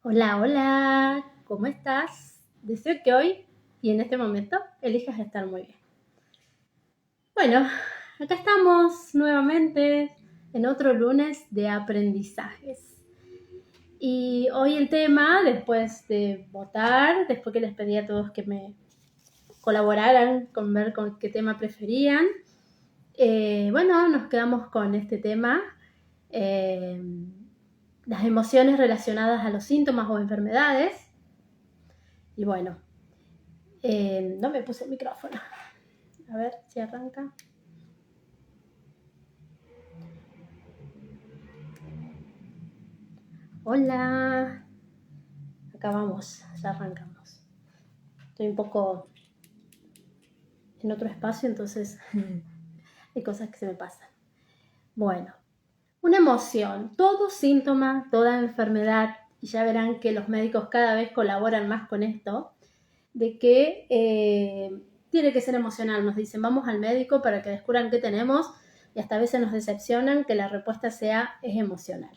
Hola, hola, ¿cómo estás? Deseo que hoy y en este momento elijas estar muy bien. Bueno, acá estamos nuevamente en otro lunes de aprendizajes. Y hoy el tema, después de votar, después que les pedí a todos que me colaboraran con ver con qué tema preferían, bueno, nos quedamos con este tema, eh, las emociones relacionadas a los síntomas o enfermedades. Y bueno, no me puse el micrófono. A ver si arranca. Hola. Acá vamos, ya arrancamos. Estoy un poco en otro espacio, entonces hay cosas que se me pasan. Bueno, una emoción, todo síntoma, toda enfermedad, y ya verán que los médicos cada vez colaboran más con esto, de que tiene que ser emocional. Nos dicen, vamos al médico para que descubran qué tenemos, y hasta a veces nos decepcionan que la respuesta es emocional.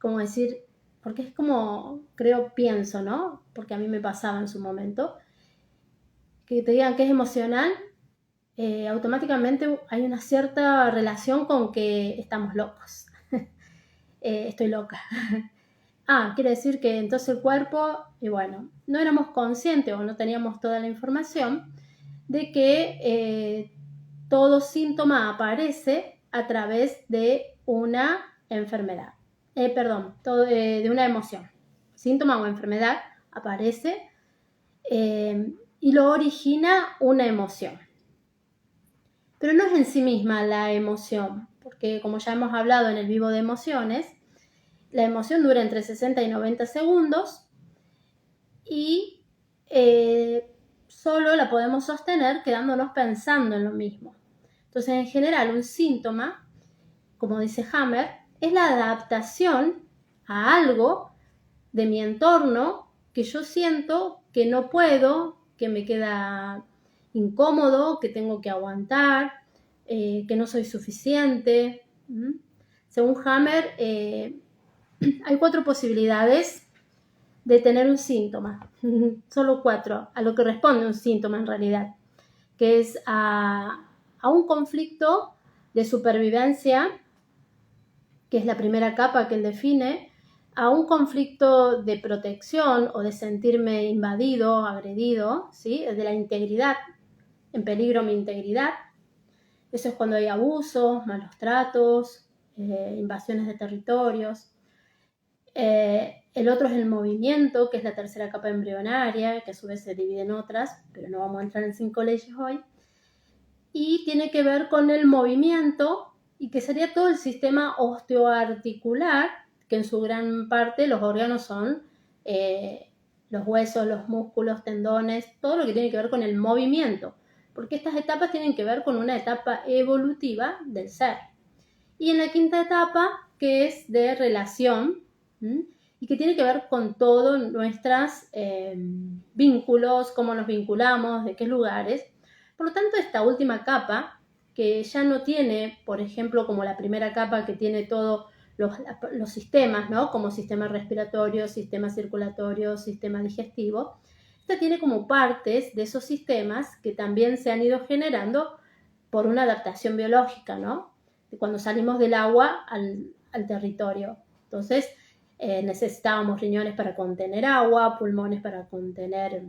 Como decir, porque es como, pienso, ¿no? Porque a mí me pasaba en su momento, que te digan que es emocional, automáticamente hay una cierta relación con que estamos locos. Estoy loca. Quiere decir que entonces el cuerpo, y bueno, no éramos conscientes o no teníamos toda la información de que todo síntoma aparece a través de una enfermedad. De una emoción. Síntoma o enfermedad aparece y lo origina una emoción. Pero no es en sí misma la emoción, porque como ya hemos hablado en el vivo de emociones, la emoción dura entre 60 y 90 segundos y solo la podemos sostener quedándonos pensando en lo mismo. Entonces, en general, un síntoma, como dice Hammer, es la adaptación a algo de mi entorno que yo siento que no puedo, que me queda incómodo, que tengo que aguantar, que no soy suficiente. Según Hammer, hay 4 posibilidades de tener un síntoma, solo 4, a lo que responde un síntoma en realidad, que es a un conflicto de supervivencia, que es la primera capa que él define, a un conflicto de protección o de sentirme invadido, agredido, ¿sí? De la integridad, en peligro mi integridad. Eso es cuando hay abusos, malos tratos, invasiones de territorios. El otro es el movimiento, que es la tercera capa embrionaria, que a su vez se divide en otras, pero no vamos a entrar en 5 leyes hoy. Y tiene que ver con el movimiento, y que sería todo el sistema osteoarticular, que en su gran parte los órganos son los huesos, los músculos, tendones, todo lo que tiene que ver con el movimiento, porque estas etapas tienen que ver con una etapa evolutiva del ser. Y en la quinta etapa, que es de relación, y que tiene que ver con todos nuestros vínculos, cómo nos vinculamos, de qué lugares. Por lo tanto, esta última capa, que ya no tiene, por ejemplo, como la primera capa que tiene todos los sistemas, ¿no? Como sistema respiratorio, sistema circulatorio, sistema digestivo, esta tiene como partes de esos sistemas que también se han ido generando por una adaptación biológica, ¿no? De cuando salimos del agua al territorio. Entonces, necesitábamos riñones para contener agua, pulmones para contener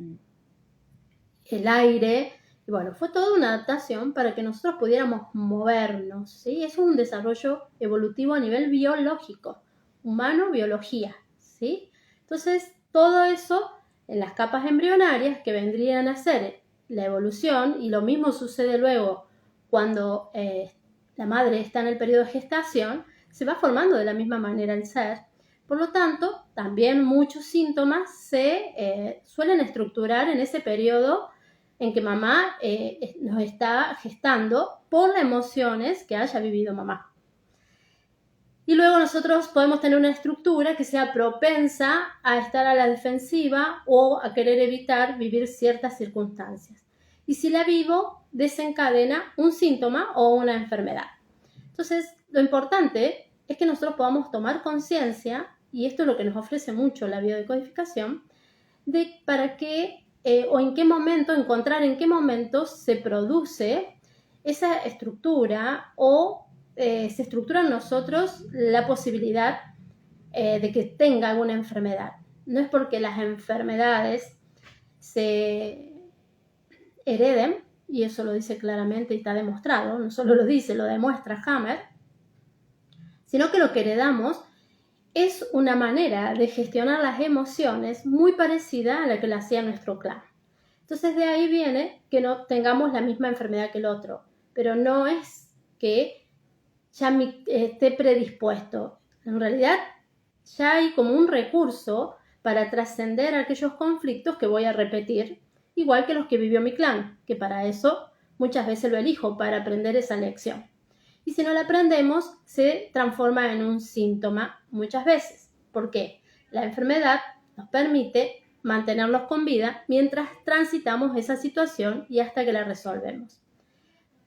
el aire. Y bueno, fue toda una adaptación para que nosotros pudiéramos movernos, ¿sí? Es un desarrollo evolutivo a nivel biológico, humano-biología, ¿sí? Entonces, todo eso en las capas embrionarias que vendrían a ser la evolución, y lo mismo sucede luego cuando la madre está en el periodo de gestación, se va formando de la misma manera el ser. Por lo tanto, también muchos síntomas se suelen estructurar en ese periodo en que mamá nos está gestando por las emociones que haya vivido mamá. Y luego nosotros podemos tener una estructura que sea propensa a estar a la defensiva o a querer evitar vivir ciertas circunstancias. Y si la vivo, desencadena un síntoma o una enfermedad. Entonces, lo importante es que nosotros podamos tomar conciencia y esto es lo que nos ofrece mucho la biodecodificación, de para qué o en qué momento, encontrar en qué momento se produce esa estructura o se estructura en nosotros la posibilidad de que tenga alguna enfermedad. No es porque las enfermedades se hereden, y eso lo dice claramente y está demostrado, no solo lo dice, lo demuestra Hammer, sino que lo que heredamos es una manera de gestionar las emociones muy parecida a la que la hacía nuestro clan. Entonces de ahí viene que no tengamos la misma enfermedad que el otro, pero no es que ya esté predispuesto. En realidad ya hay como un recurso para trascender aquellos conflictos que voy a repetir, igual que los que vivió mi clan, que para eso muchas veces lo elijo, para aprender esa lección. Y si no la aprendemos, se transforma en un síntoma muchas veces. ¿Por qué? La enfermedad nos permite mantenernos con vida mientras transitamos esa situación y hasta que la resolvemos.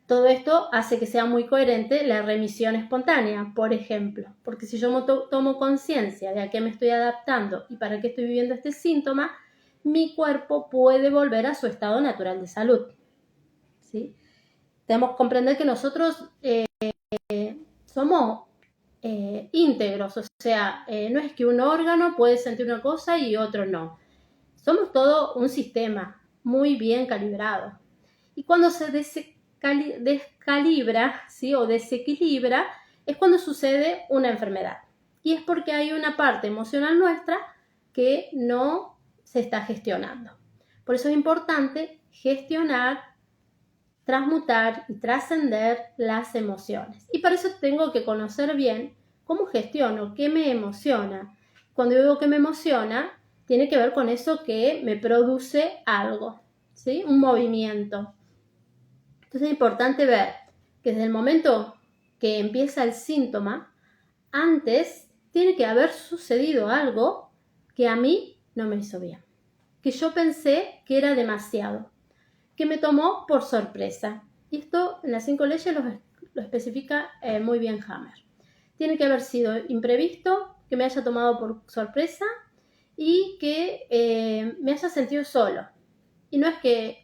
Todo esto hace que sea muy coherente la remisión espontánea, por ejemplo, porque si yo tomo conciencia de a qué me estoy adaptando y para qué estoy viviendo este síntoma, mi cuerpo puede volver a su estado natural de salud. ¿Sí? Debemos comprender que nosotros somos íntegros, o sea, no es que un órgano puede sentir una cosa y otro no. Somos todo un sistema muy bien calibrado. Y cuando se descalibra, ¿sí? O desequilibra, es cuando sucede una enfermedad. Y es porque hay una parte emocional nuestra que no se está gestionando. Por eso es importante gestionar, transmutar y trascender las emociones. Y para eso tengo que conocer bien cómo gestiono, qué me emociona. Cuando digo que me emociona, tiene que ver con eso que me produce algo, ¿sí? Un movimiento. Entonces es importante ver que desde el momento que empieza el síntoma, antes tiene que haber sucedido algo que a mí no me hizo bien, que yo pensé que era demasiado, que me tomó por sorpresa. Y esto en las 5 leyes lo especifica muy bien Hammer. Tiene que haber sido imprevisto, que me haya tomado por sorpresa y que me haya sentido solo. Y no es que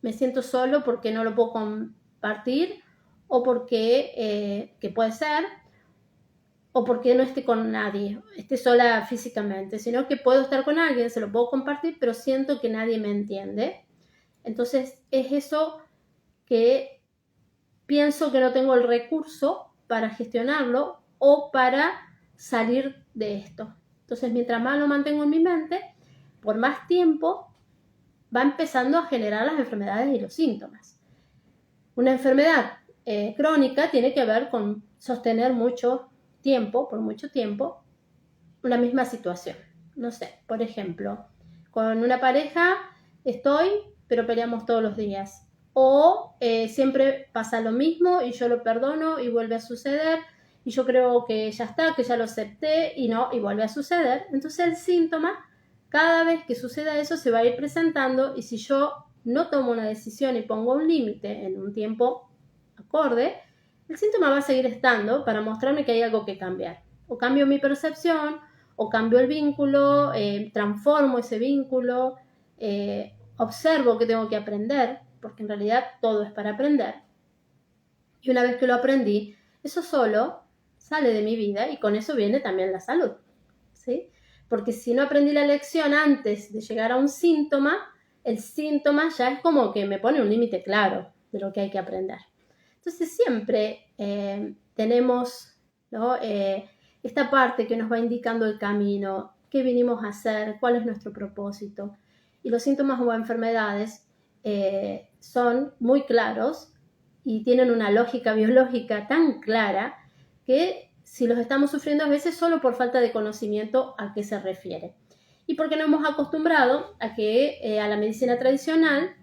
me siento solo porque no lo puedo compartir o porque, que puede ser, o porque no esté con nadie, esté sola físicamente, sino que puedo estar con alguien, se lo puedo compartir, pero siento que nadie me entiende. Entonces es eso que pienso que no tengo el recurso para gestionarlo o para salir de esto. Entonces mientras más lo mantengo en mi mente, por más tiempo va empezando a generar las enfermedades y los síntomas. Una enfermedad crónica tiene que ver con sostener mucho tiempo, por mucho tiempo, una misma situación. No sé, por ejemplo, con una pareja estoy, pero peleamos todos los días. O siempre pasa lo mismo y yo lo perdono y vuelve a suceder y yo creo que ya está, que ya lo acepté y no, y vuelve a suceder. Entonces el síntoma, cada vez que suceda eso, se va a ir presentando y si yo no tomo una decisión y pongo un límite en un tiempo acorde, el síntoma va a seguir estando para mostrarme que hay algo que cambiar. O cambio mi percepción, o cambio el vínculo, transformo ese vínculo, observo que tengo que aprender, porque en realidad todo es para aprender. Y una vez que lo aprendí, eso solo sale de mi vida y con eso viene también la salud, ¿sí? Porque si no aprendí la lección antes de llegar a un síntoma, el síntoma ya es como que me pone un límite claro de lo que hay que aprender. Entonces siempre tenemos, ¿no? Esta parte que nos va indicando el camino, qué vinimos a hacer, cuál es nuestro propósito. Y los síntomas o enfermedades son muy claros y tienen una lógica biológica tan clara que si los estamos sufriendo a veces solo por falta de conocimiento a qué se refiere. Y porque nos hemos acostumbrado a que a la medicina tradicional,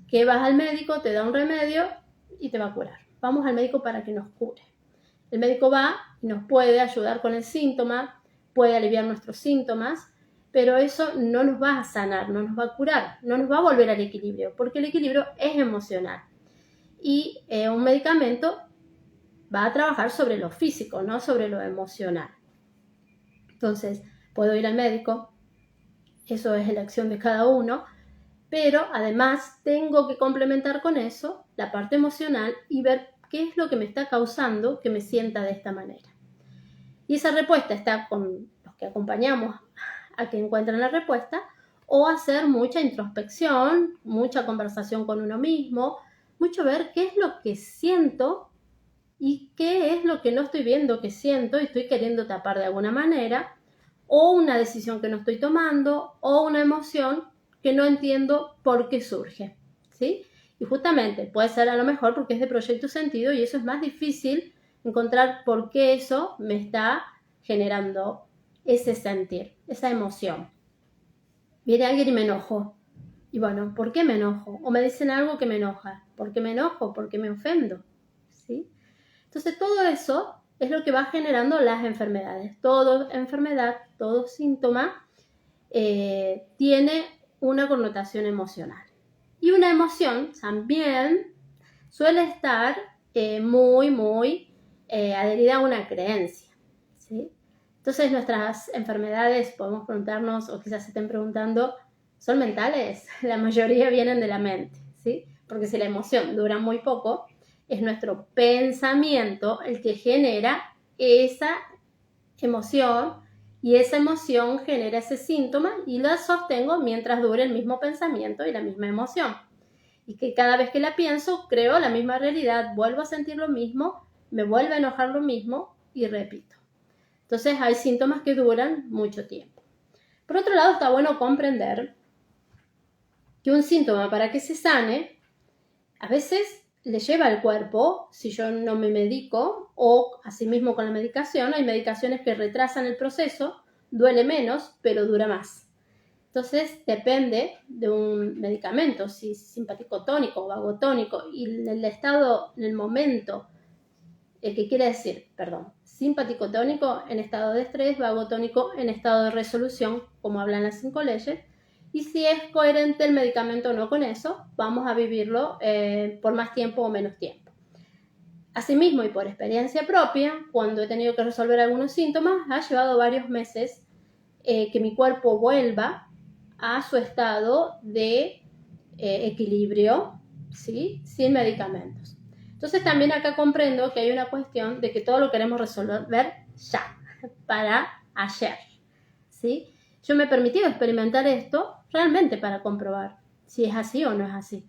que vas al médico, te da un remedio y te va a curar. Vamos al médico para que nos cure. El médico va y nos puede ayudar con el síntoma, puede aliviar nuestros síntomas, pero eso no nos va a sanar, no nos va a curar, no nos va a volver al equilibrio, porque el equilibrio es emocional. Y un medicamento va a trabajar sobre lo físico, no sobre lo emocional. Entonces, puedo ir al médico, eso es elección de cada uno, pero además tengo que complementar con eso la parte emocional y ver qué es lo que me está causando que me sienta de esta manera. Y esa respuesta está con los que acompañamos a que encuentren la respuesta, o hacer mucha introspección, mucha conversación con uno mismo, mucho ver qué es lo que siento y qué es lo que no estoy viendo que siento y estoy queriendo tapar de alguna manera, o una decisión que no estoy tomando, o una emoción que no entiendo por qué surge, ¿sí? Y justamente puede ser a lo mejor porque es de proyecto sentido y eso es más difícil encontrar por qué eso me está generando ese sentir, esa emoción. Viene alguien y me enojo. Y bueno, ¿por qué me enojo? O me dicen algo que me enoja. ¿Por qué me enojo? ¿Por qué me ofendo? ¿Sí? Entonces todo eso es lo que va generando las enfermedades. Toda enfermedad, todo síntoma tiene una connotación emocional. Y una emoción también suele estar muy adherida a una creencia, ¿sí? Entonces nuestras enfermedades, podemos preguntarnos, o quizás se estén preguntando, ¿son mentales? La mayoría vienen de la mente, ¿sí? Porque si la emoción dura muy poco, es nuestro pensamiento el que genera esa emoción y esa emoción genera ese síntoma y la sostengo mientras dure el mismo pensamiento y la misma emoción. Y que cada vez que la pienso, creo la misma realidad, vuelvo a sentir lo mismo, me vuelve a enojar lo mismo y repito. Entonces hay síntomas que duran mucho tiempo. Por otro lado, está bueno comprender que un síntoma para que se sane, a veces le lleva al cuerpo, si yo no me medico, o asimismo con la medicación, hay medicaciones que retrasan el proceso, duele menos, pero dura más. Entonces depende de un medicamento, si es simpático tónico o vagotónico, y el estado, en el momento, que quiere decir, simpático tónico en estado de estrés, vagotónico en estado de resolución, como hablan las 5 leyes, y si es coherente el medicamento o no con eso, vamos a vivirlo por más tiempo o menos tiempo. Asimismo, y por experiencia propia, cuando he tenido que resolver algunos síntomas, ha llevado varios meses que mi cuerpo vuelva a su estado de equilibrio, ¿sí? Sin medicamentos. Entonces también acá comprendo que hay una cuestión de que todo lo queremos resolver ya, para ayer, ¿sí? Yo me he permitido experimentar esto realmente para comprobar si es así o no es así.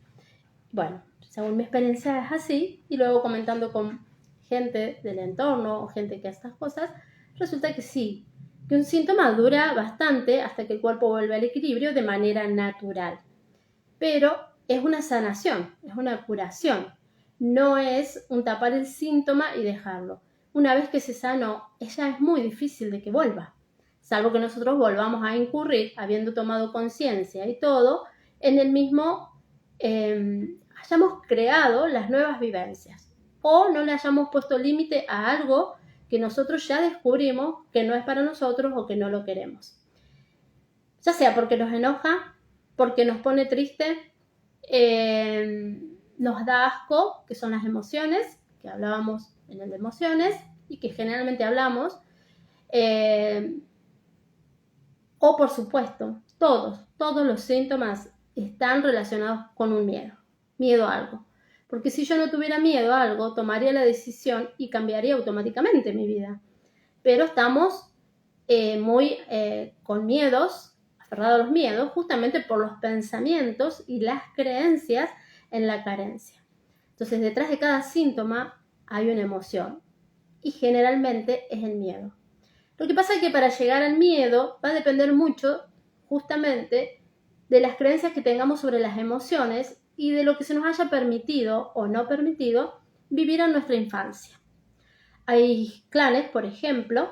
Bueno, según mi experiencia es así, y luego comentando con gente del entorno o gente que hace estas cosas, resulta que sí, que un síntoma dura bastante hasta que el cuerpo vuelve al equilibrio de manera natural. Pero es una sanación, es una curación. No es un tapar el síntoma y dejarlo. Una vez que se sanó, ya es muy difícil de que vuelva. Salvo que nosotros volvamos a incurrir, habiendo tomado conciencia y todo, en el mismo, hayamos creado las nuevas vivencias. O no le hayamos puesto límite a algo que nosotros ya descubrimos que no es para nosotros o que no lo queremos. Ya sea porque nos enoja, porque nos pone triste, nos da asco, que son las emociones, que hablábamos en el de emociones y que generalmente hablamos, o por supuesto, todos los síntomas están relacionados con un miedo a algo. Porque si yo no tuviera miedo a algo, tomaría la decisión y cambiaría automáticamente mi vida. Pero estamos muy con miedos, aferrados a los miedos, justamente por los pensamientos y las creencias en la carencia. Entonces, detrás de cada síntoma hay una emoción y generalmente es el miedo. Lo que pasa es que para llegar al miedo va a depender mucho justamente de las creencias que tengamos sobre las emociones y de lo que se nos haya permitido o no permitido vivir en nuestra infancia. Hay clanes, por ejemplo,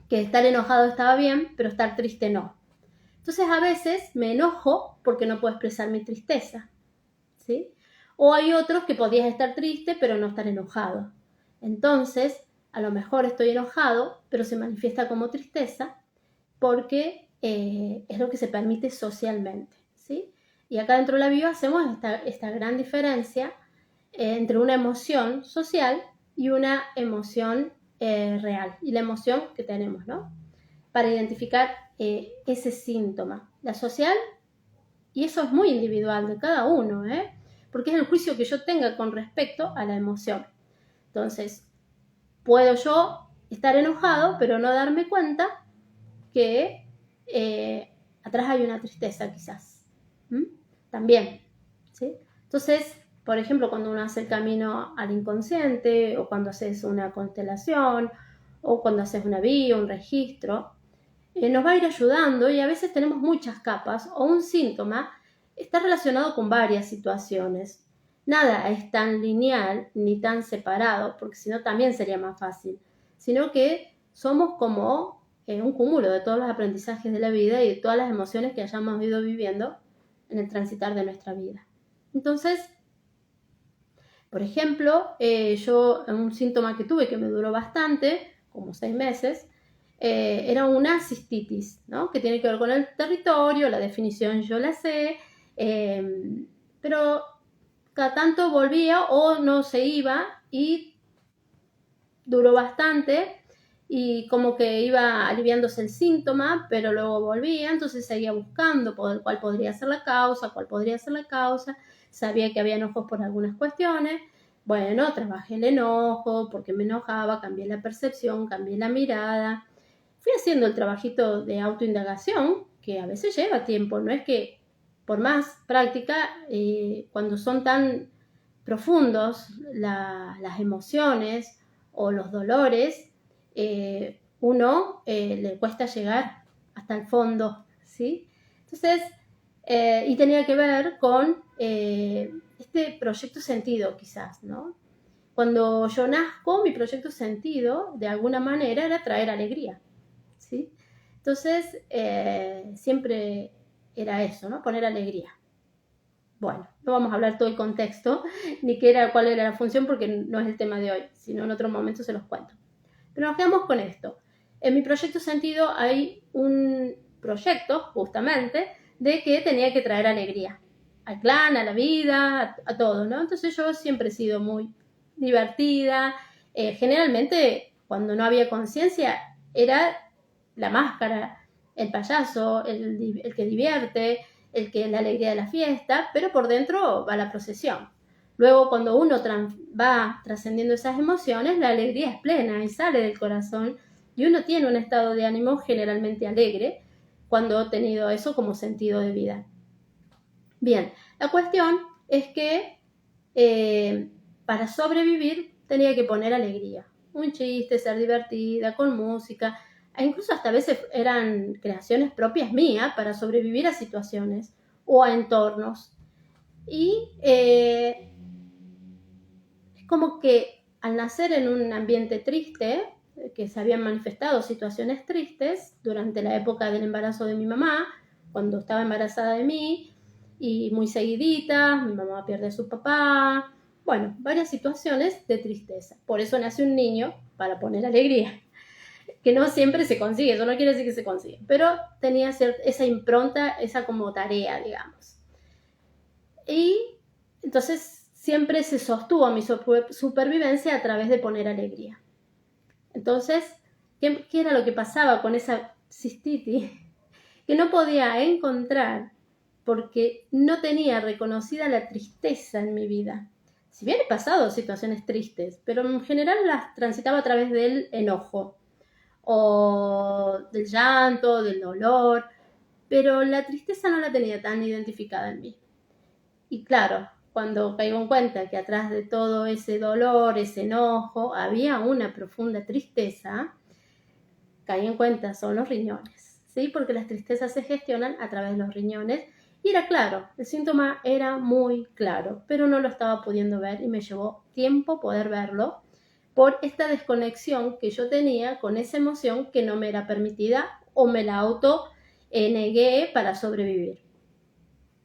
que estar enojado estaba bien, pero estar triste no. Entonces a veces me enojo porque no puedo expresar mi tristeza, ¿sí? O hay otros que podías estar triste pero no estar enojado. Entonces, a lo mejor estoy enojado, pero se manifiesta como tristeza porque es lo que se permite socialmente, ¿sí? Y acá dentro de la bio hacemos esta gran diferencia entre una emoción social y una emoción real, y la emoción que tenemos, ¿no? para identificar ese síntoma. La social, y eso es muy individual de cada uno, porque es el juicio que yo tenga con respecto a la emoción. Entonces, puedo yo estar enojado, pero no darme cuenta que atrás hay una tristeza quizás. También, ¿sí? Entonces, por ejemplo, cuando uno hace el camino al inconsciente, o cuando haces una constelación, o cuando haces una vía, un registro, nos va a ir ayudando, y a veces tenemos muchas capas, o un síntoma está relacionado con varias situaciones. Nada es tan lineal ni tan separado, porque si no también sería más fácil, sino que somos como un cúmulo de todos los aprendizajes de la vida y de todas las emociones que hayamos ido viviendo en el transitar de nuestra vida. Entonces, por ejemplo, yo un síntoma que tuve que me duró bastante, como 6 meses, era una cistitis, ¿no? Que tiene que ver con el territorio, la definición yo la sé, pero cada tanto volvía o no se iba y duró bastante, y como que iba aliviándose el síntoma, pero luego volvía, entonces seguía buscando cuál podría ser la causa, sabía que había enojos por algunas cuestiones. Bueno, trabajé el enojo, porque me enojaba, cambié la percepción, cambié la mirada. Fui haciendo el trabajito de autoindagación, que a veces lleva tiempo, no es que por más práctica, cuando son tan profundos las emociones o los dolores, uno le cuesta llegar hasta el fondo, ¿sí? Entonces, y tenía que ver con este proyecto sentido quizás, ¿no? Cuando yo nazco, mi proyecto sentido, de alguna manera, era traer alegría, ¿sí? Entonces, siempre era eso, ¿no? Poner alegría. Bueno, no vamos a hablar todo el contexto, ni cuál era la función, porque no es el tema de hoy, sino en otro momento se los cuento. Pero nos quedamos con esto. En mi proyecto sentido hay un proyecto, justamente, de que tenía que traer alegría al clan, a la vida, a todo, ¿no? Entonces yo siempre he sido muy divertida. Generalmente, cuando no había conciencia, era la máscara, el payaso, el que divierte, el que es la alegría de la fiesta, pero por dentro va la procesión. Luego, cuando uno va trascendiendo esas emociones, la alegría es plena y sale del corazón, y uno tiene un estado de ánimo generalmente alegre cuando ha tenido eso como sentido de vida. Bien, la cuestión es que para sobrevivir tenía que poner alegría. Un chiste, ser divertida, con música, e incluso hasta a veces eran creaciones propias mías para sobrevivir a situaciones o a entornos. Y es como que al nacer en un ambiente triste, que se habían manifestado situaciones tristes durante la época del embarazo de mi mamá, cuando estaba embarazada de mí, y muy seguidita, mi mamá pierde a su papá, bueno, varias situaciones de tristeza. Por eso nace un niño, para poner alegría, que no siempre se consigue, eso no quiere decir que se consigue, pero tenía esa impronta, esa como tarea, digamos. Y entonces siempre se sostuvo mi supervivencia a través de poner alegría. Entonces, ¿qué era lo que pasaba con esa cistitis? Que no podía encontrar, porque no tenía reconocida la tristeza en mi vida. Si bien he pasado situaciones tristes, pero en general las transitaba a través del enojo, o del llanto, del dolor, pero la tristeza no la tenía tan identificada en mí. Y claro, cuando caigo en cuenta que atrás de todo ese dolor, ese enojo, había una profunda tristeza, caí en cuenta, son los riñones, ¿sí? Porque las tristezas se gestionan a través de los riñones. Y era claro, el síntoma era muy claro, pero no lo estaba pudiendo ver, y me llevó tiempo poder verlo por esta desconexión que yo tenía con esa emoción que no me era permitida, o me la negué para sobrevivir.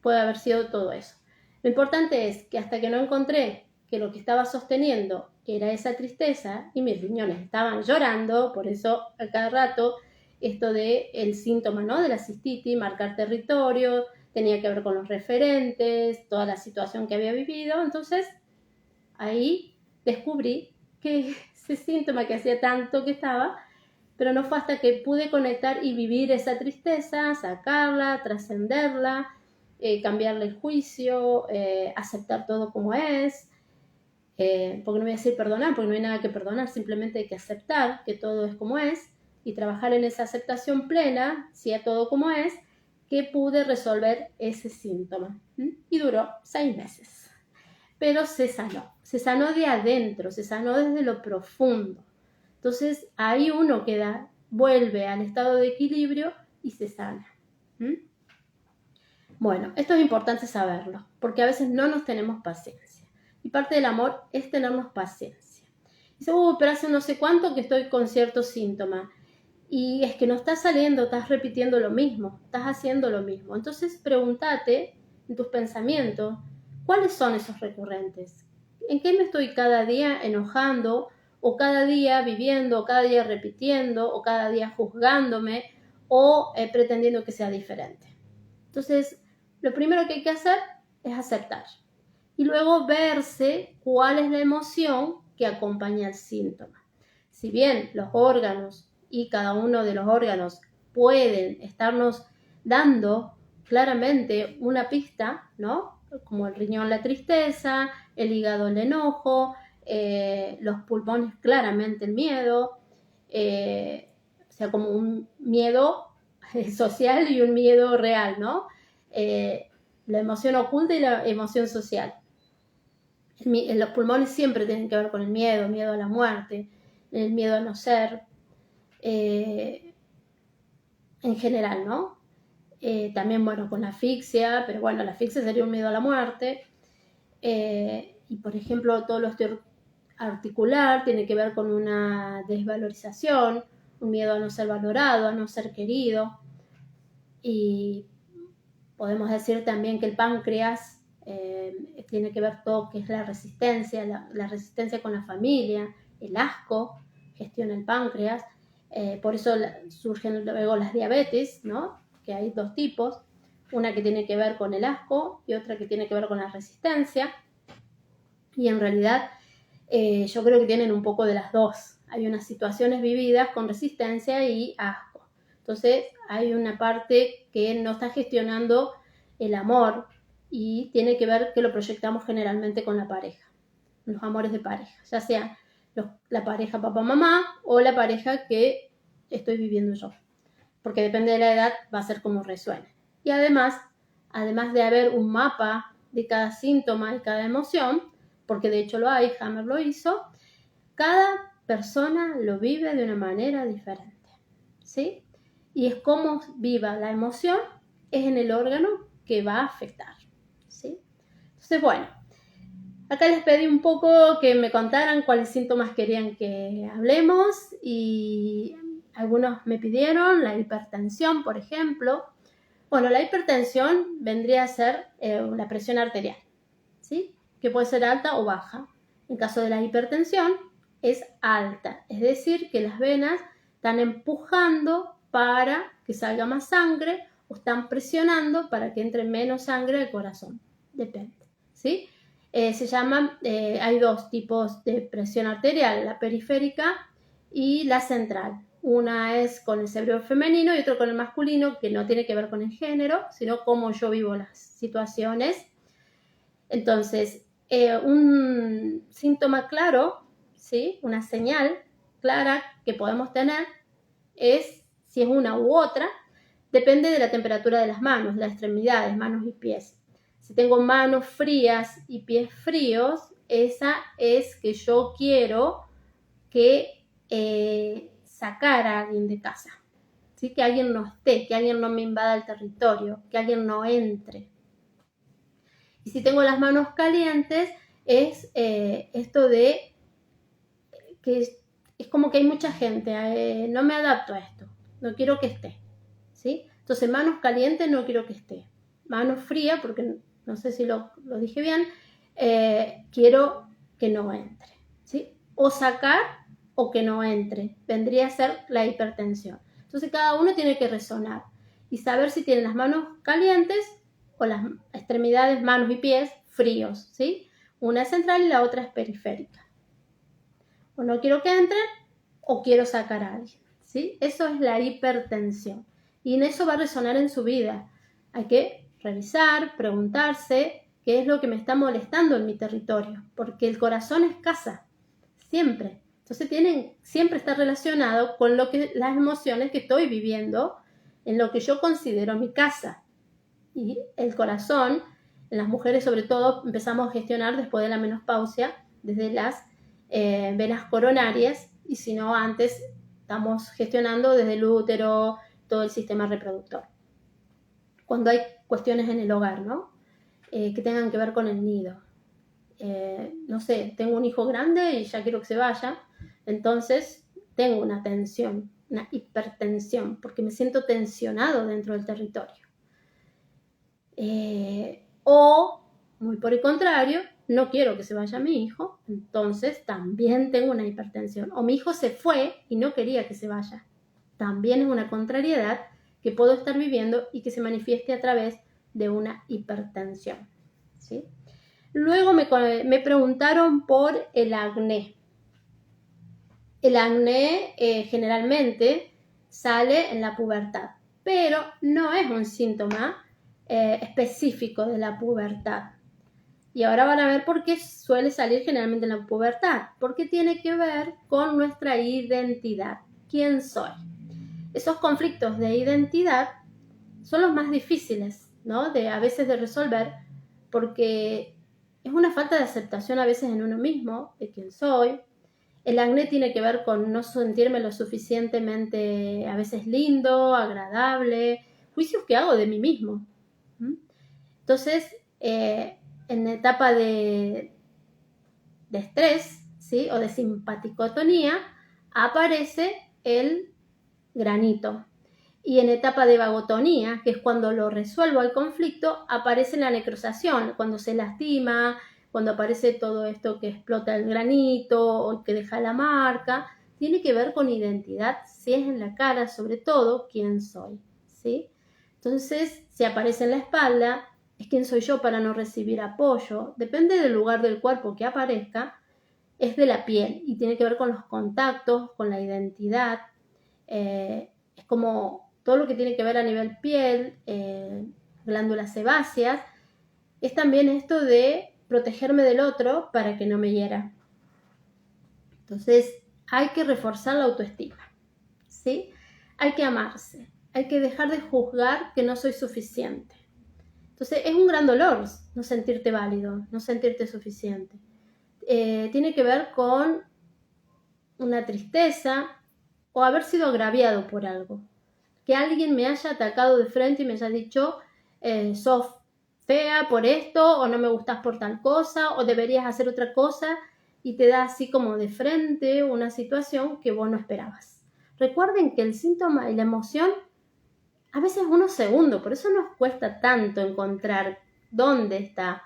Puede haber sido todo eso. Lo importante es que hasta que no encontré que lo que estaba sosteniendo era esa tristeza, y mis riñones estaban llorando, por eso a cada rato esto de el síntoma, ¿no?, de la cistitis, marcar territorio, tenía que ver con los referentes, toda la situación que había vivido. Entonces ahí descubrí que ese síntoma que hacía tanto que estaba, pero no fue hasta que pude conectar y vivir esa tristeza, sacarla, trascenderla, cambiarle el juicio, aceptar todo como es, porque no voy a decir perdonar, porque no hay nada que perdonar, simplemente hay que aceptar que todo es como es y trabajar en esa aceptación plena, si a todo como es, que pude resolver ese síntoma. Y duró 6 meses. Pero se sanó de adentro, se sanó desde lo profundo. Entonces ahí uno vuelve al estado de equilibrio y se sana. Bueno, esto es importante saberlo, porque a veces no nos tenemos paciencia. Y parte del amor es tenernos paciencia. Dice, pero hace no sé cuánto que estoy con cierto síntoma. Y es que no estás saliendo, estás repitiendo lo mismo, estás haciendo lo mismo. Entonces pregúntate en tus pensamientos, ¿cuáles son esos recurrentes? ¿En qué me estoy cada día enojando? ¿O cada día viviendo? ¿O cada día repitiendo? ¿O cada día juzgándome? ¿O pretendiendo que sea diferente? Entonces, lo primero que hay que hacer es aceptar. Y luego verse cuál es la emoción que acompaña al síntoma. Si bien los órganos y cada uno de los órganos pueden estarnos dando claramente una pista, ¿no? Como el riñón la tristeza, el hígado el enojo, los pulmones claramente el miedo, o sea, como un miedo social y un miedo real, ¿no? La emoción oculta y la emoción social. Los pulmones siempre tienen que ver con el miedo a la muerte, el miedo a no ser, en general, ¿no? También, bueno, con la asfixia, pero bueno, la asfixia sería un miedo a la muerte. Y, por ejemplo, todo lo osteoarticular tiene que ver con una desvalorización, un miedo a no ser valorado, a no ser querido. Y podemos decir también que el páncreas tiene que ver todo que es la resistencia, la resistencia con la familia, el asco, gestiona el páncreas. Por eso surgen luego las diabetes, ¿no? Que hay 2 tipos, una que tiene que ver con el asco y otra que tiene que ver con la resistencia. Y en realidad yo creo que tienen un poco de las dos. Hay unas situaciones vividas con resistencia y asco. Entonces hay una parte que no está gestionando el amor y tiene que ver que lo proyectamos generalmente con la pareja, los amores de pareja, ya sea la pareja papá-mamá o la pareja que estoy viviendo yo, porque depende de la edad va a ser como resuene. Y además de haber un mapa de cada síntoma y cada emoción, porque de hecho lo hay, Hammer lo hizo, cada persona lo vive de una manera diferente, ¿sí? Y es como viva la emoción, es en el órgano que va a afectar, ¿sí? Entonces, bueno, acá les pedí un poco que me contaran cuáles síntomas querían que hablemos y algunos me pidieron la hipertensión, por ejemplo. Bueno, la hipertensión vendría a ser la presión arterial, ¿sí? Que puede ser alta o baja. En caso de la hipertensión es alta, es decir, que las venas están empujando para que salga más sangre o están presionando para que entre menos sangre al corazón, depende, ¿sí? Hay 2 tipos de presión arterial, la periférica y la central. Una es con el cerebro femenino y otro con el masculino, que no tiene que ver con el género, sino cómo yo vivo las situaciones. Entonces, un síntoma claro, ¿sí? Una señal clara que podemos tener es, si es una u otra, depende de la temperatura de las manos, de las extremidades, manos y pies. Si tengo manos frías y pies fríos, esa es que yo quiero que sacar a alguien de casa, ¿sí? Que alguien no esté, que alguien no me invada el territorio, que alguien no entre. Y si tengo las manos calientes, es esto de que es como que hay mucha gente, no me adapto a esto, no quiero que esté, ¿sí? Entonces, manos calientes no quiero que esté. Manos frías, porque no sé si lo dije bien, quiero que no entre, ¿sí? O sacar o que no entre, vendría a ser la hipertensión. Entonces, cada uno tiene que resonar y saber si tiene las manos calientes o las extremidades, manos y pies fríos, ¿sí? Una es central y la otra es periférica. O no quiero que entren o quiero sacar a alguien, ¿sí? Eso es la hipertensión. Y en eso va a resonar en su vida. Hay que revisar, preguntarse qué es lo que me está molestando en mi territorio, porque el corazón es casa, siempre. Entonces siempre está relacionado con las emociones que estoy viviendo, en lo que yo considero mi casa. Y el corazón, en las mujeres sobre todo, empezamos a gestionar después de la menopausia, desde las venas coronarias, y si no antes estamos gestionando desde el útero, todo el sistema reproductor. Cuando hay cuestiones en el hogar, ¿no? Que tengan que ver con el nido. No sé, tengo un hijo grande y ya quiero que se vaya, entonces tengo una tensión, una hipertensión, porque me siento tensionado dentro del territorio. O, muy por el contrario, no quiero que se vaya mi hijo, entonces también tengo una hipertensión. O mi hijo se fue y no quería que se vaya. También es una contrariedad que puedo estar viviendo y que se manifieste a través de una hipertensión, ¿sí? Luego me preguntaron por el acné. El acné generalmente sale en la pubertad, pero no es un síntoma específico de la pubertad. Y ahora van a ver por qué suele salir generalmente en la pubertad, porque tiene que ver con nuestra identidad. ¿Quién soy? Esos conflictos de identidad son los más difíciles, ¿no? A veces de resolver, porque es una falta de aceptación a veces en uno mismo, de quién soy. El acné tiene que ver con no sentirme lo suficientemente a veces lindo, agradable, juicios que hago de mí mismo. Entonces, en la etapa de estrés, ¿sí? O de simpaticotonía, aparece el granito. Y en etapa de vagotonía, que es cuando lo resuelvo el conflicto, aparece la necrosación, cuando se lastima, cuando aparece todo esto que explota el granito o que deja la marca. Tiene que ver con identidad, si es en la cara, sobre todo, quién soy, ¿sí? Entonces, si aparece en la espalda, es quién soy yo para no recibir apoyo. Depende del lugar del cuerpo que aparezca, es de la piel y tiene que ver con los contactos, con la identidad. Es como todo lo que tiene que ver a nivel piel, glándulas sebáceas, es también esto de protegerme del otro para que no me hiera. Entonces, hay que reforzar la autoestima, ¿sí? Hay que amarse, hay que dejar de juzgar que no soy suficiente. Entonces, es un gran dolor no sentirte válido, no sentirte suficiente. Tiene que ver con una tristeza o haber sido agraviado por algo. Que alguien me haya atacado de frente y me haya dicho, sos fea por esto, o no me gustas por tal cosa, o deberías hacer otra cosa, y te da así como de frente una situación que vos no esperabas. Recuerden que el síntoma y la emoción a veces es unos segundos, por eso nos cuesta tanto encontrar dónde está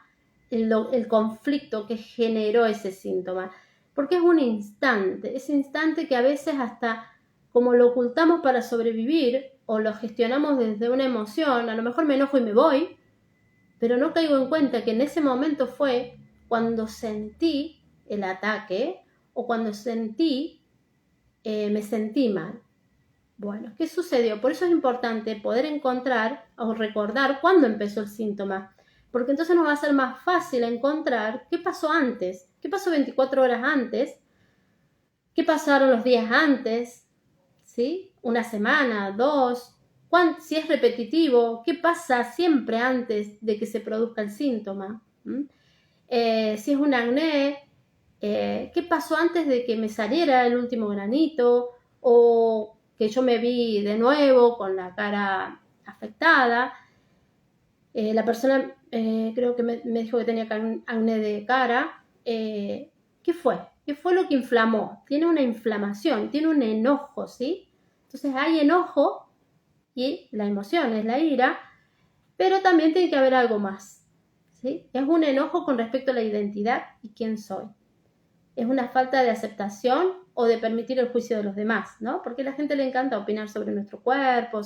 el conflicto que generó ese síntoma, porque es un instante, ese instante que a veces hasta como lo ocultamos para sobrevivir o lo gestionamos desde una emoción, a lo mejor me enojo y me voy, pero no caigo en cuenta que en ese momento fue cuando sentí el ataque o cuando me sentí mal. Bueno, ¿qué sucedió? Por eso es importante poder encontrar o recordar cuándo empezó el síntoma, porque entonces nos va a ser más fácil encontrar qué pasó antes, qué pasó 24 horas antes, qué pasaron los días antes, ¿sí? Una semana, dos, si es repetitivo, qué pasa siempre antes de que se produzca el síntoma. Si es un acné, qué pasó antes de que me saliera el último granito o que yo me vi de nuevo con la cara afectada. La persona creo que me dijo que tenía acné de cara. ¿Qué fue? ¿Qué fue lo que inflamó? Tiene una inflamación, tiene un enojo, ¿sí? Entonces hay enojo y la emoción es la ira, pero también tiene que haber algo más, ¿sí? Es un enojo con respecto a la identidad y quién soy. Es una falta de aceptación o de permitir el juicio de los demás, ¿no? Porque a la gente le encanta opinar sobre nuestro cuerpo,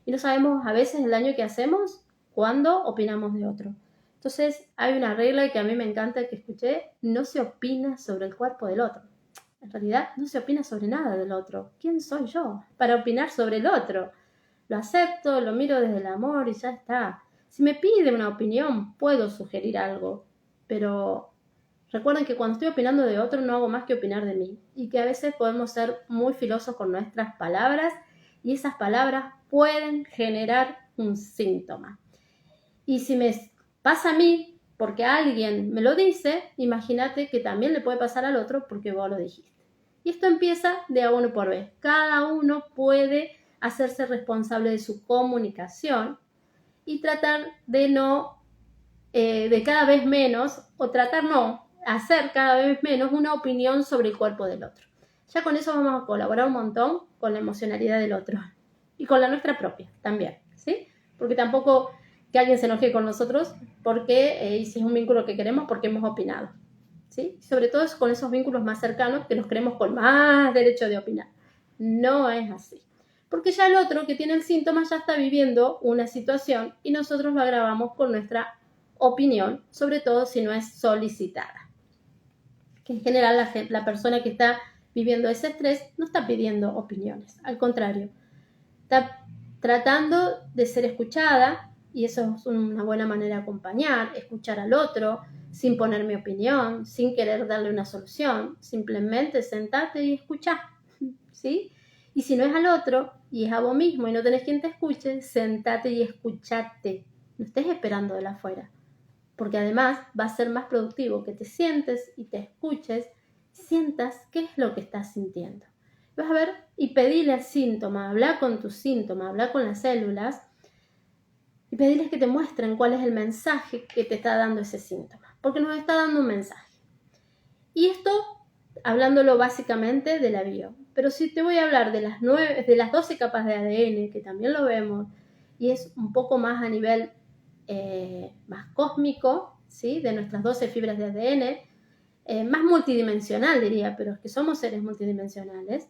y no sabemos a veces el daño que hacemos cuando opinamos de otro. Entonces hay una regla que a mí me encanta que escuché, no se opina sobre el cuerpo del otro. en realidad no se opina sobre nada del otro. ¿Quién soy yo para opinar sobre el otro? Lo acepto, lo miro desde el amor y ya está. Si me pide una opinión, puedo sugerir algo, pero recuerden que cuando estoy opinando de otro no hago más que opinar de mí y que a veces podemos ser muy filosos con nuestras palabras y esas palabras pueden generar un síntoma. Y si me pasa a mí porque alguien me lo dice, imagínate que también le puede pasar al otro porque vos lo dijiste. Y esto empieza de a uno por vez. Cada uno puede hacerse responsable de su comunicación y tratar de no, de cada vez menos, o tratar no, hacer cada vez menos una opinión sobre el cuerpo del otro. Ya con eso vamos a colaborar un montón con la emocionalidad del otro y con la nuestra propia también, ¿sí? Porque tampoco que alguien se enoje con nosotros porque, y si es un vínculo que queremos, porque hemos opinado, ¿sí? Sobre todo es con esos vínculos más cercanos que nos creemos con más derecho de opinar. No es así. Porque ya el otro que tiene el síntoma ya está viviendo una situación y nosotros lo agravamos con nuestra opinión, sobre todo si no es solicitada. Que en general la persona que está viviendo ese estrés no está pidiendo opiniones, al contrario, está tratando de ser escuchada y eso es una buena manera de acompañar, escuchar al otro sin poner mi opinión, sin querer darle una solución, simplemente sentate y escuchá, ¿sí? Y si no es al otro y es a vos mismo y no tenés quien te escuche, sentate y escuchate, no estés esperando de la afuera, porque además va a ser más productivo que te sientes y te escuches, sientas qué es lo que estás sintiendo. Vas a ver y pedirle al síntoma, habla con tu síntoma, habla con las células y pedirles que te muestren cuál es el mensaje que te está dando ese síntoma, porque nos está dando un mensaje. Y esto, hablándolo básicamente de la bio, pero si te voy a hablar de las 12 capas de ADN, que también lo vemos, y es un poco más a nivel más cósmico, ¿sí? De nuestras 12 fibras de ADN, más multidimensional diría, pero es que somos seres multidimensionales.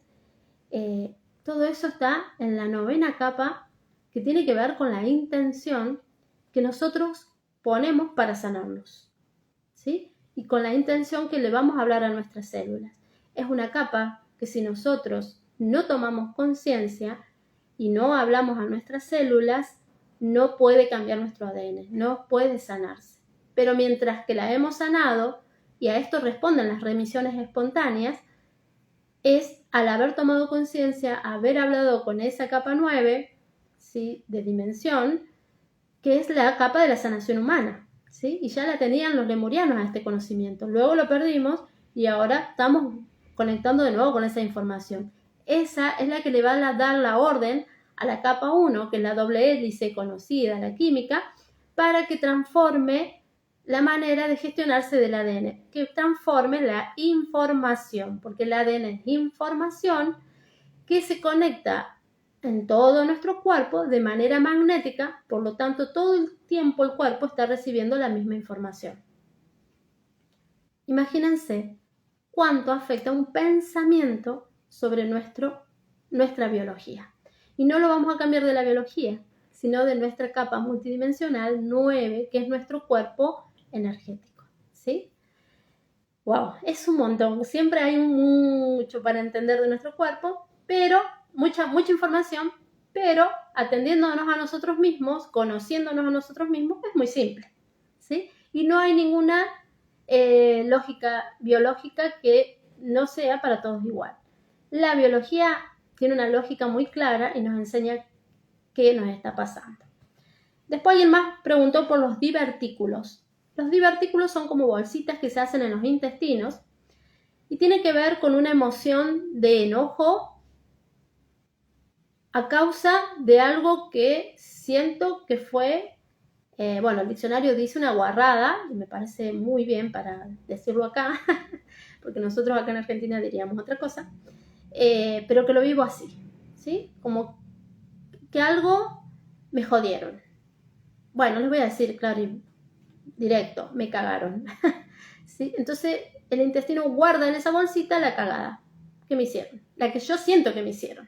Todo eso está en la 9ª capa, que tiene que ver con la intención que nosotros ponemos para sanarnos, ¿sí? Y con la intención que le vamos a hablar a nuestras células. Es una capa que si nosotros no tomamos conciencia y no hablamos a nuestras células, no puede cambiar nuestro ADN, no puede sanarse. Pero mientras que la hemos sanado, y a esto responden las remisiones espontáneas, es al haber tomado conciencia, haber hablado con esa capa 9, ¿sí? De dimensión, que es la capa de la sanación humana, ¿sí? Y ya la tenían los lemurianos a este conocimiento. Luego lo perdimos y ahora estamos conectando de nuevo con esa información. Esa es la que le va a dar la orden a la capa 1, que es la doble hélice conocida, la química, para que transforme la manera de gestionarse del ADN, que transforme la información, porque el ADN es información que se conecta en todo nuestro cuerpo de manera magnética, por lo tanto todo el tiempo el cuerpo está recibiendo la misma información. Imagínense cuánto afecta un pensamiento sobre nuestra biología. Y no lo vamos a cambiar de la biología, sino de nuestra capa multidimensional 9, que es nuestro cuerpo energético, ¿sí? Wow, es un montón. Siempre hay mucho para entender de nuestro cuerpo, pero mucha información, pero atendiéndonos a nosotros mismos, conociéndonos a nosotros mismos, es muy simple, ¿sí? Y no hay ninguna lógica biológica que no sea para todos igual. La biología tiene una lógica muy clara y nos enseña qué nos está pasando. Después alguien más preguntó por los divertículos. Los divertículos son como bolsitas que se hacen en los intestinos y tiene que ver con una emoción de enojo a causa de algo que siento que fue, el diccionario dice una guarrada, y me parece muy bien para decirlo acá, porque nosotros acá en Argentina diríamos otra cosa, pero que lo vivo así, ¿sí? Como que algo me jodieron. Bueno, les voy a decir claro y directo, me cagaron. ¿Sí? Entonces el intestino guarda en esa bolsita la cagada que me hicieron, la que yo siento que me hicieron,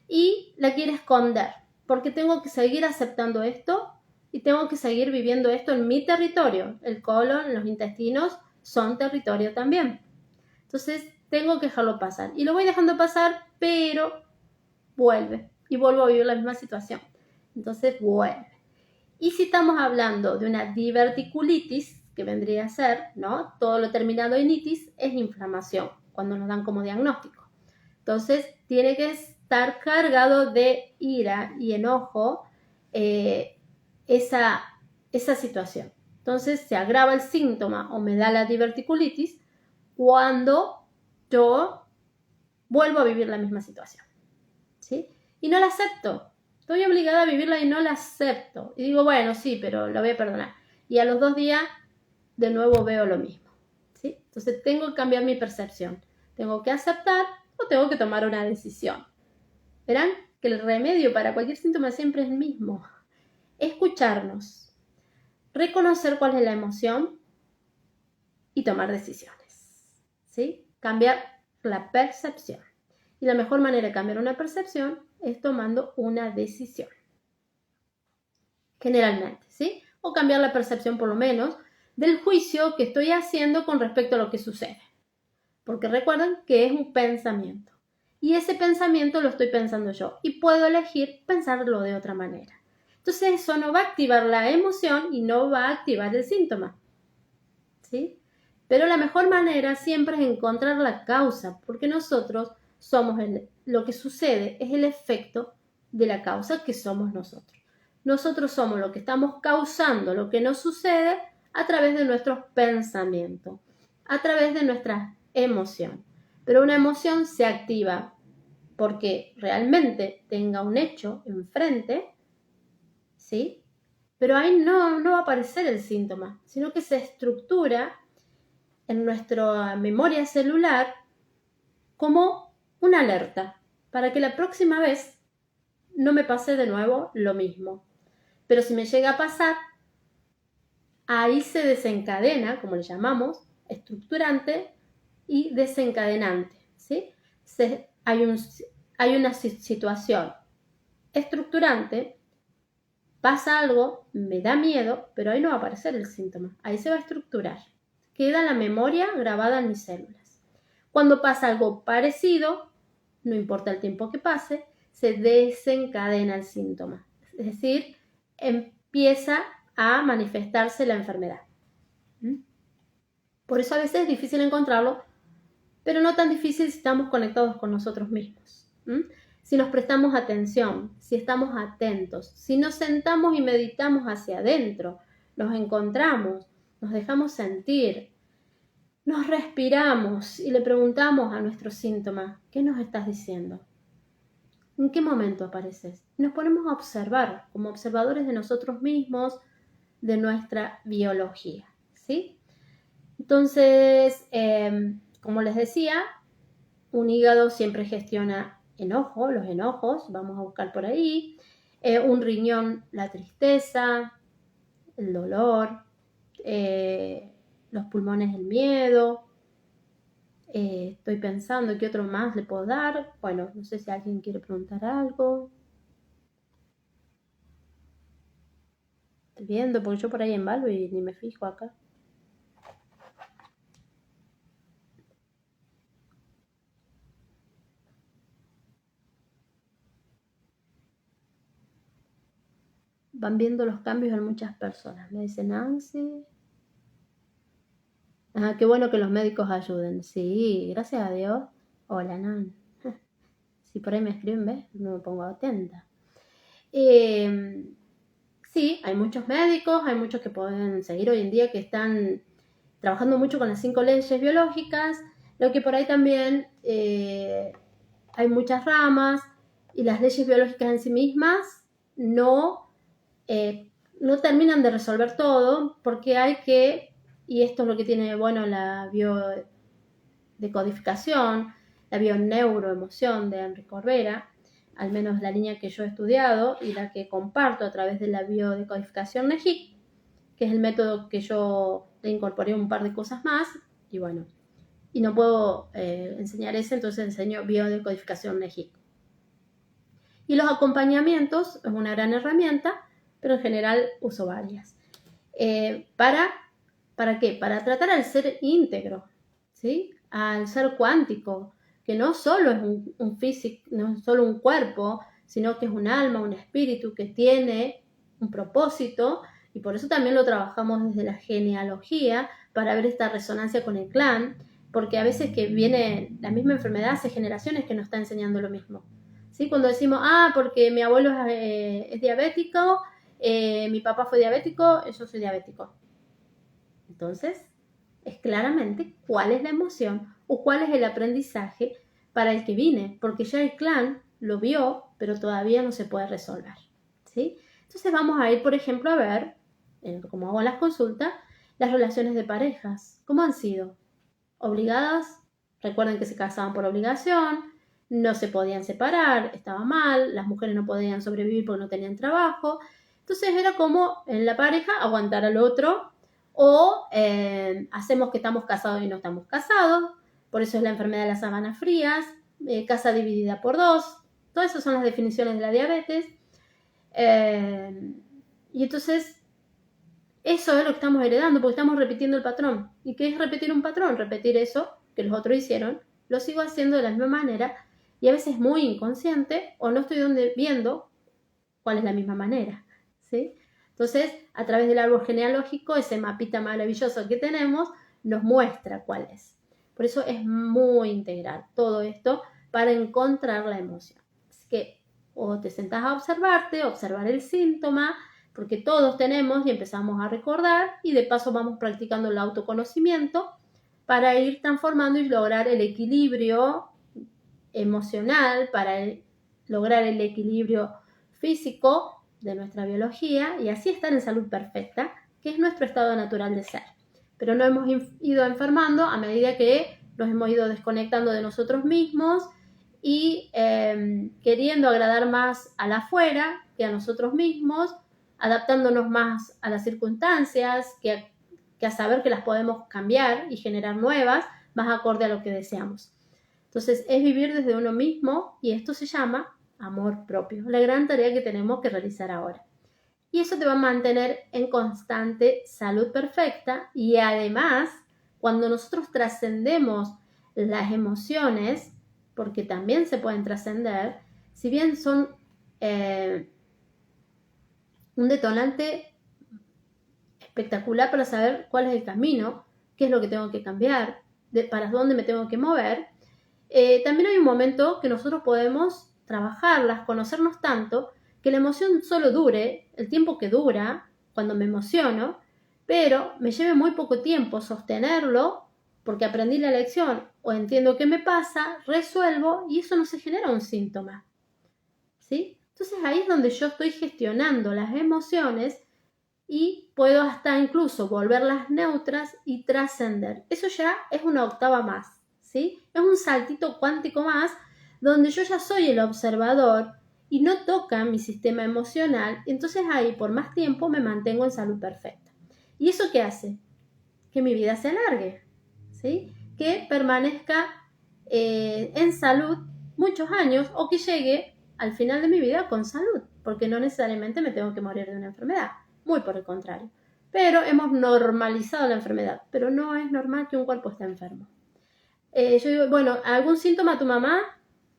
y la quiere esconder, porque tengo que seguir aceptando esto y tengo que seguir viviendo esto en mi territorio. El colon, los intestinos son territorio también. Entonces tengo que dejarlo pasar. Y lo voy dejando pasar, pero vuelve. Y vuelvo a vivir la misma situación. Entonces vuelve. Y si estamos hablando de una diverticulitis, que vendría a ser, ¿no? Todo lo terminado en itis es inflamación, cuando nos dan como diagnóstico. Entonces, tiene que estar cargado de ira y enojo esa situación. Entonces, se agrava el síntoma o me da la diverticulitis cuando yo vuelvo a vivir la misma situación, ¿sí? Y no la acepto. Estoy obligada a vivirla y no la acepto. Y digo, bueno, sí, pero la voy a perdonar. Y a los 2 días, de nuevo veo lo mismo, ¿sí? Entonces, tengo que cambiar mi percepción. Tengo que aceptar o tengo que tomar una decisión. Verán que el remedio para cualquier síntoma siempre es el mismo. Escucharnos, reconocer cuál es la emoción y tomar decisiones, ¿sí? Cambiar la percepción. Y la mejor manera de cambiar una percepción es tomando una decisión. Generalmente, ¿sí? O cambiar la percepción por lo menos del juicio que estoy haciendo con respecto a lo que sucede. Porque recuerden que es un pensamiento. Y ese pensamiento lo estoy pensando yo. Y puedo elegir pensarlo de otra manera. Entonces eso no va a activar la emoción y no va a activar el síntoma, ¿sí? Pero la mejor manera siempre es encontrar la causa, porque nosotros somos lo que sucede es el efecto de la causa que somos nosotros. Nosotros somos lo que estamos causando lo que nos sucede a través de nuestros pensamientos, a través de nuestra emoción. Pero una emoción se activa porque realmente tenga un hecho enfrente, ¿sí? Pero ahí no va a aparecer el síntoma, sino que se estructura en nuestra memoria celular como una alerta para que la próxima vez no me pase de nuevo lo mismo. Pero si me llega a pasar, ahí se desencadena, como le llamamos, estructurante y desencadenante, ¿sí? Hay una situación estructurante, pasa algo, me da miedo, pero ahí no va a aparecer el síntoma, ahí se va a estructurar. Queda la memoria grabada en mis células. Cuando pasa algo parecido, no importa el tiempo que pase, se desencadena el síntoma. Es decir, empieza a manifestarse la enfermedad. Por eso a veces es difícil encontrarlo, pero no tan difícil si estamos conectados con nosotros mismos. Si nos prestamos atención, si estamos atentos, si nos sentamos y meditamos hacia adentro, nos encontramos, nos dejamos sentir, nos respiramos y le preguntamos a nuestro síntoma, ¿qué nos estás diciendo? ¿En qué momento apareces? Nos ponemos a observar, como observadores de nosotros mismos, de nuestra biología, ¿sí? Entonces, como les decía, un hígado siempre gestiona los enojos, vamos a buscar por ahí. Un riñón, la tristeza, el dolor. Los pulmones, el miedo. Estoy pensando qué otro más le puedo dar. Bueno, no sé si alguien quiere preguntar algo. Estoy viendo, porque yo por ahí embalvo y ni me fijo acá. Van viendo los cambios en muchas personas. Me dice Nancy. Ah, qué bueno que los médicos ayuden. Sí, gracias a Dios. Hola, Nan. Si por ahí me escriben, ¿ves? No me pongo atenta. Sí, hay muchos médicos, hay muchos que pueden seguir hoy en día que están trabajando mucho con las 5 leyes biológicas, lo que por ahí también hay muchas ramas y las leyes biológicas en sí mismas no terminan de resolver todo porque hay que, y esto es lo que tiene bueno la biodecodificación, la bioneuroemoción de Enrique Corbera, al menos la línea que yo he estudiado y la que comparto a través de la biodecodificación NEJIC, que es el método que yo le incorporé un par de cosas más, y bueno, y no puedo enseñar ese, entonces enseño biodecodificación NEJIC. Y los acompañamientos es una gran herramienta, pero en general uso varias. ¿Para qué? Para tratar al ser íntegro, ¿sí? al ser cuántico, que no solo es un físico, no es solo un cuerpo, sino que es un alma, un espíritu que tiene un propósito, y por eso también lo trabajamos desde la genealogía, para ver esta resonancia con el clan, porque a veces que viene la misma enfermedad hace generaciones que nos está enseñando lo mismo. ¿Sí? Cuando decimos, porque mi abuelo es diabético, mi papá fue diabético, yo soy diabético. Entonces, es claramente cuál es la emoción o cuál es el aprendizaje para el que vine, porque ya el clan lo vio, pero todavía no se puede resolver. ¿Sí? Entonces vamos a ir, por ejemplo, a ver, como hago las consultas, las relaciones de parejas. ¿Cómo han sido? ¿Obligadas? Recuerden que se casaban por obligación, no se podían separar, estaba mal, las mujeres no podían sobrevivir porque no tenían trabajo. Entonces era como en la pareja aguantar al otro, o hacemos que estamos casados y no estamos casados. Por eso es la enfermedad de las sábanas frías, casa dividida por dos. Todas esas son las definiciones de la diabetes. Y entonces eso es lo que estamos heredando, porque estamos repitiendo el patrón. ¿Y qué es repetir un patrón? Repetir eso que los otros hicieron, lo sigo haciendo de la misma manera, y a veces muy inconsciente, o no estoy viendo cuál es la misma manera, ¿sí? Entonces, a través del árbol genealógico, ese mapita maravilloso que tenemos, nos muestra cuál es. Por eso es muy integral todo esto para encontrar la emoción. Así que o te sentás a observarte, observar el síntoma, porque todos tenemos y empezamos a recordar, y de paso vamos practicando el autoconocimiento para ir transformando y lograr el equilibrio emocional, para lograr el equilibrio físico de nuestra biología y así estar en salud perfecta, que es nuestro estado natural de ser. Pero nos hemos ido enfermando a medida que nos hemos ido desconectando de nosotros mismos y queriendo agradar más al afuera que a nosotros mismos, adaptándonos más a las circunstancias que a saber que las podemos cambiar y generar nuevas más acorde a lo que deseamos. Entonces es vivir desde uno mismo, y esto se llama amor propio, la gran tarea que tenemos que realizar ahora. Y eso te va a mantener en constante salud perfecta, y además, cuando nosotros trascendemos las emociones, porque también se pueden trascender, si bien son un detonante espectacular para saber cuál es el camino, qué es lo que tengo que cambiar, para dónde me tengo que mover, también hay un momento que nosotros podemos trabajarlas, conocernos tanto, que la emoción solo dure el tiempo que dura cuando me emociono, pero me lleve muy poco tiempo sostenerlo porque aprendí la lección o entiendo qué me pasa, resuelvo, y eso no se genera un síntoma. ¿Sí? Entonces ahí es donde yo estoy gestionando las emociones y puedo hasta incluso volverlas neutras y trascender. Eso ya es una octava más, ¿sí? Es un saltito cuántico más donde yo ya soy el observador y no toca mi sistema emocional, entonces ahí por más tiempo me mantengo en salud perfecta. ¿Y eso qué hace? Que mi vida se alargue, ¿sí? Que permanezca en salud muchos años, o que llegue al final de mi vida con salud, porque no necesariamente me tengo que morir de una enfermedad, muy por el contrario. Pero hemos normalizado la enfermedad, pero no es normal que un cuerpo esté enfermo. Yo digo, bueno, ¿algún síntoma a tu mamá?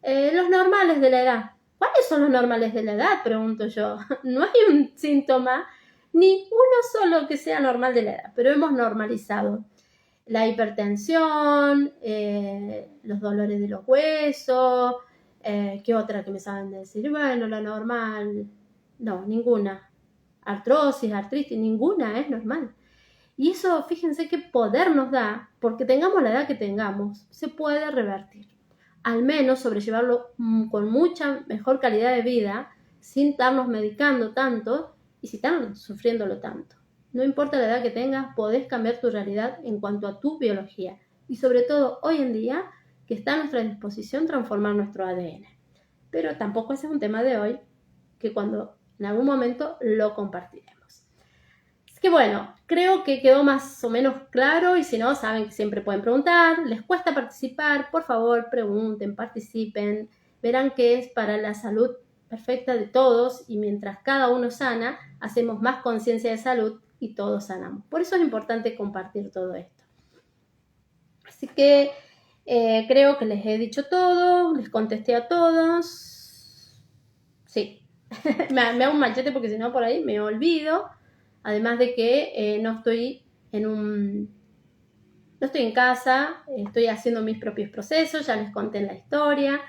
Los normales de la edad. ¿Cuáles son los normales de la edad? Pregunto yo. No hay un síntoma, ni uno solo que sea normal de la edad, pero hemos normalizado la hipertensión, los dolores de los huesos, ¿qué otra que me saben decir? Bueno, la normal, no, ninguna. Artrosis, artritis, ninguna es normal. Y eso, fíjense qué poder nos da, porque tengamos la edad que tengamos, se puede revertir. Al menos sobrellevarlo con mucha mejor calidad de vida, sin estarnos medicando tanto y sin estar sufriéndolo tanto. No importa la edad que tengas, podés cambiar tu realidad en cuanto a tu biología. Y sobre todo hoy en día, que está a nuestra disposición transformar nuestro ADN. Pero tampoco ese es un tema de hoy, que cuando en algún momento lo compartiremos. Así que bueno, creo que quedó más o menos claro, y si no, saben que siempre pueden preguntar. Les cuesta participar, por favor, pregunten, participen. Verán que es para la salud perfecta de todos, y mientras cada uno sana, hacemos más conciencia de salud y todos sanamos. Por eso es importante compartir todo esto. Así que Creo que les he dicho todo, les contesté a todos. Sí, me hago un machete porque si no por ahí me olvido. Además de que no estoy en casa, estoy haciendo mis propios procesos, ya les conté en la historia,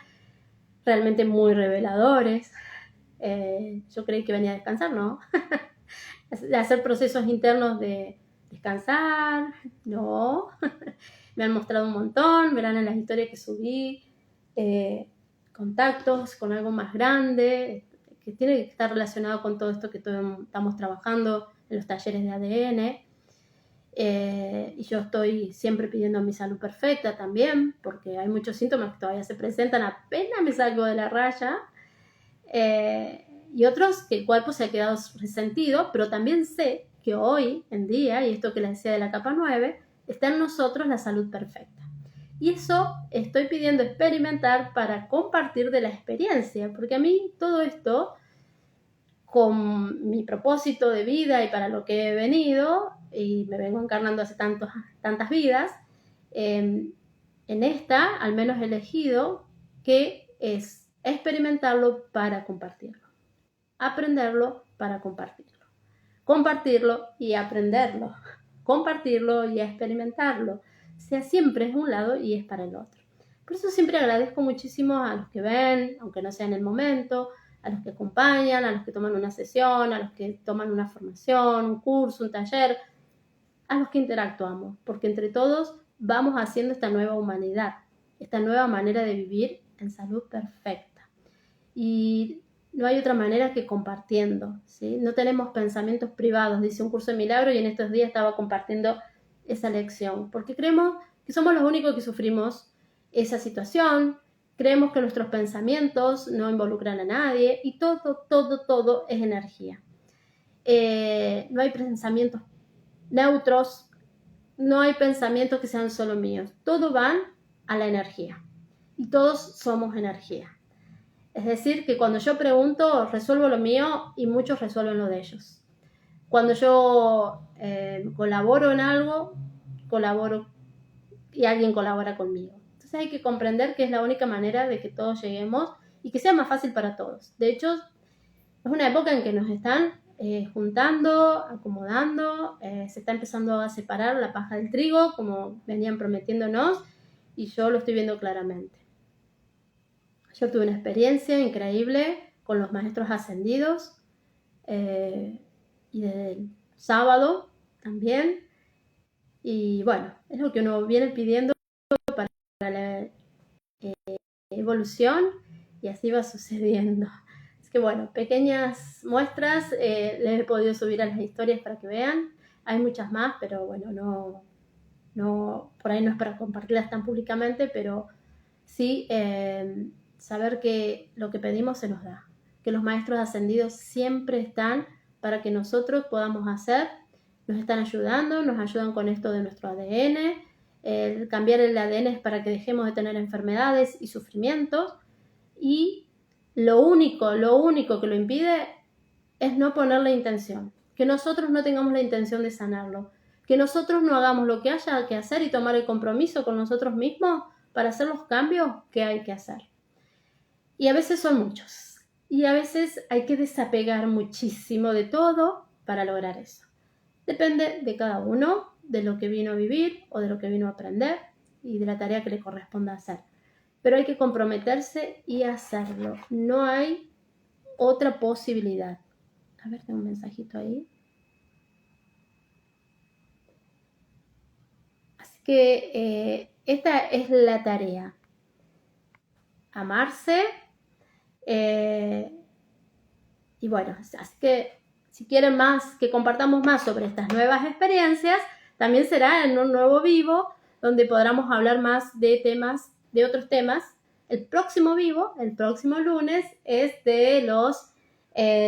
realmente muy reveladores. Yo creí que venía a descansar, ¿no? De hacer procesos internos de descansar, no. Me han mostrado un montón, verán en las historias que subí, contactos con algo más grande, que tiene que estar relacionado con todo esto que estamos trabajando en los talleres de ADN. Y yo estoy siempre pidiendo mi salud perfecta también, porque hay muchos síntomas que todavía se presentan apenas me salgo de la raya, y otros que el cuerpo se ha quedado resentido, pero también sé que hoy en día, y esto que les decía de la capa 9, está en nosotros la salud perfecta. Y eso estoy pidiendo experimentar para compartir de la experiencia, porque a mí todo esto, con mi propósito de vida y para lo que he venido, y me vengo encarnando hace tantas vidas, en esta al menos he elegido que es experimentarlo para compartirlo, aprenderlo para compartirlo, compartirlo y aprenderlo, compartirlo y experimentarlo. O sea, siempre es un lado y es para el otro. Por eso siempre agradezco muchísimo a los que ven, aunque no sea en el momento, a los que acompañan, a los que toman una sesión, a los que toman una formación, un curso, un taller, a los que interactuamos, porque entre todos vamos haciendo esta nueva humanidad, esta nueva manera de vivir en salud perfecta. Y no hay otra manera que compartiendo, ¿sí? No tenemos pensamientos privados, dice un curso de milagro, y en estos días estaba compartiendo esa lección, porque creemos que somos los únicos que sufrimos esa situación, creemos que nuestros pensamientos no involucran a nadie, y todo es energía. No hay pensamientos neutros, no hay pensamientos que sean solo míos, todos van a la energía, y todos somos energía. Es decir, que cuando yo pregunto, resuelvo lo mío y muchos resuelven lo de ellos. Cuando yo colaboro en algo, colaboro y alguien colabora conmigo. Entonces hay que comprender que es la única manera de que todos lleguemos y que sea más fácil para todos. De hecho, es una época en que nos están juntando, acomodando, se está empezando a separar la paja del trigo, como venían prometiéndonos, y yo lo estoy viendo claramente. Yo tuve una experiencia increíble con los maestros ascendidos, y desde el sábado también. Y bueno, es lo que uno viene pidiendo para la evolución, y así va sucediendo. Es que bueno, pequeñas muestras les he podido subir a las historias para que vean. Hay muchas más, pero bueno, no por ahí no es para compartirlas tan públicamente, pero sí saber que lo que pedimos se nos da, que los maestros ascendidos siempre están para que nosotros podamos hacer, nos están ayudando, nos ayudan con esto de nuestro ADN, cambiar el ADN es para que dejemos de tener enfermedades y sufrimientos, y lo único que lo impide es no poner la intención, que nosotros no tengamos la intención de sanarlo, que nosotros no hagamos lo que haya que hacer y tomar el compromiso con nosotros mismos para hacer los cambios que hay que hacer. Y a veces son muchos. Y a veces hay que desapegar muchísimo de todo para lograr eso. Depende de cada uno, de lo que vino a vivir o de lo que vino a aprender y de la tarea que le corresponda hacer. Pero hay que comprometerse y hacerlo. No hay otra posibilidad. A ver, tengo un mensajito ahí. Así que esta es la tarea. Amarse. Y bueno, así que si quieren más, que compartamos más sobre estas nuevas experiencias, también será en un nuevo vivo donde podamos hablar más de temas, de otros temas. El próximo vivo, el próximo lunes, es de las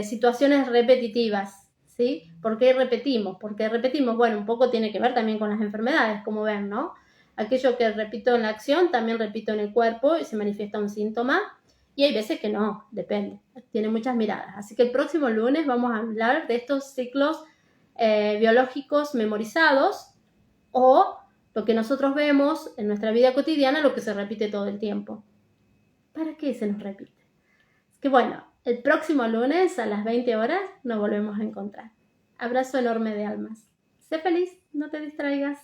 situaciones repetitivas, ¿sí? ¿Por qué repetimos? Porque repetimos, bueno, un poco tiene que ver también con las enfermedades, como ven, ¿no? Aquello que repito en la acción, también repito en el cuerpo y se manifiesta un síntoma. Y hay veces que no, depende, tiene muchas miradas. Así que el próximo lunes vamos a hablar de estos ciclos biológicos memorizados, o lo que nosotros vemos en nuestra vida cotidiana, lo que se repite todo el tiempo. ¿Para qué se nos repite? Es que bueno, el próximo lunes a las 20 horas nos volvemos a encontrar. Abrazo enorme de almas. Sé feliz, no te distraigas.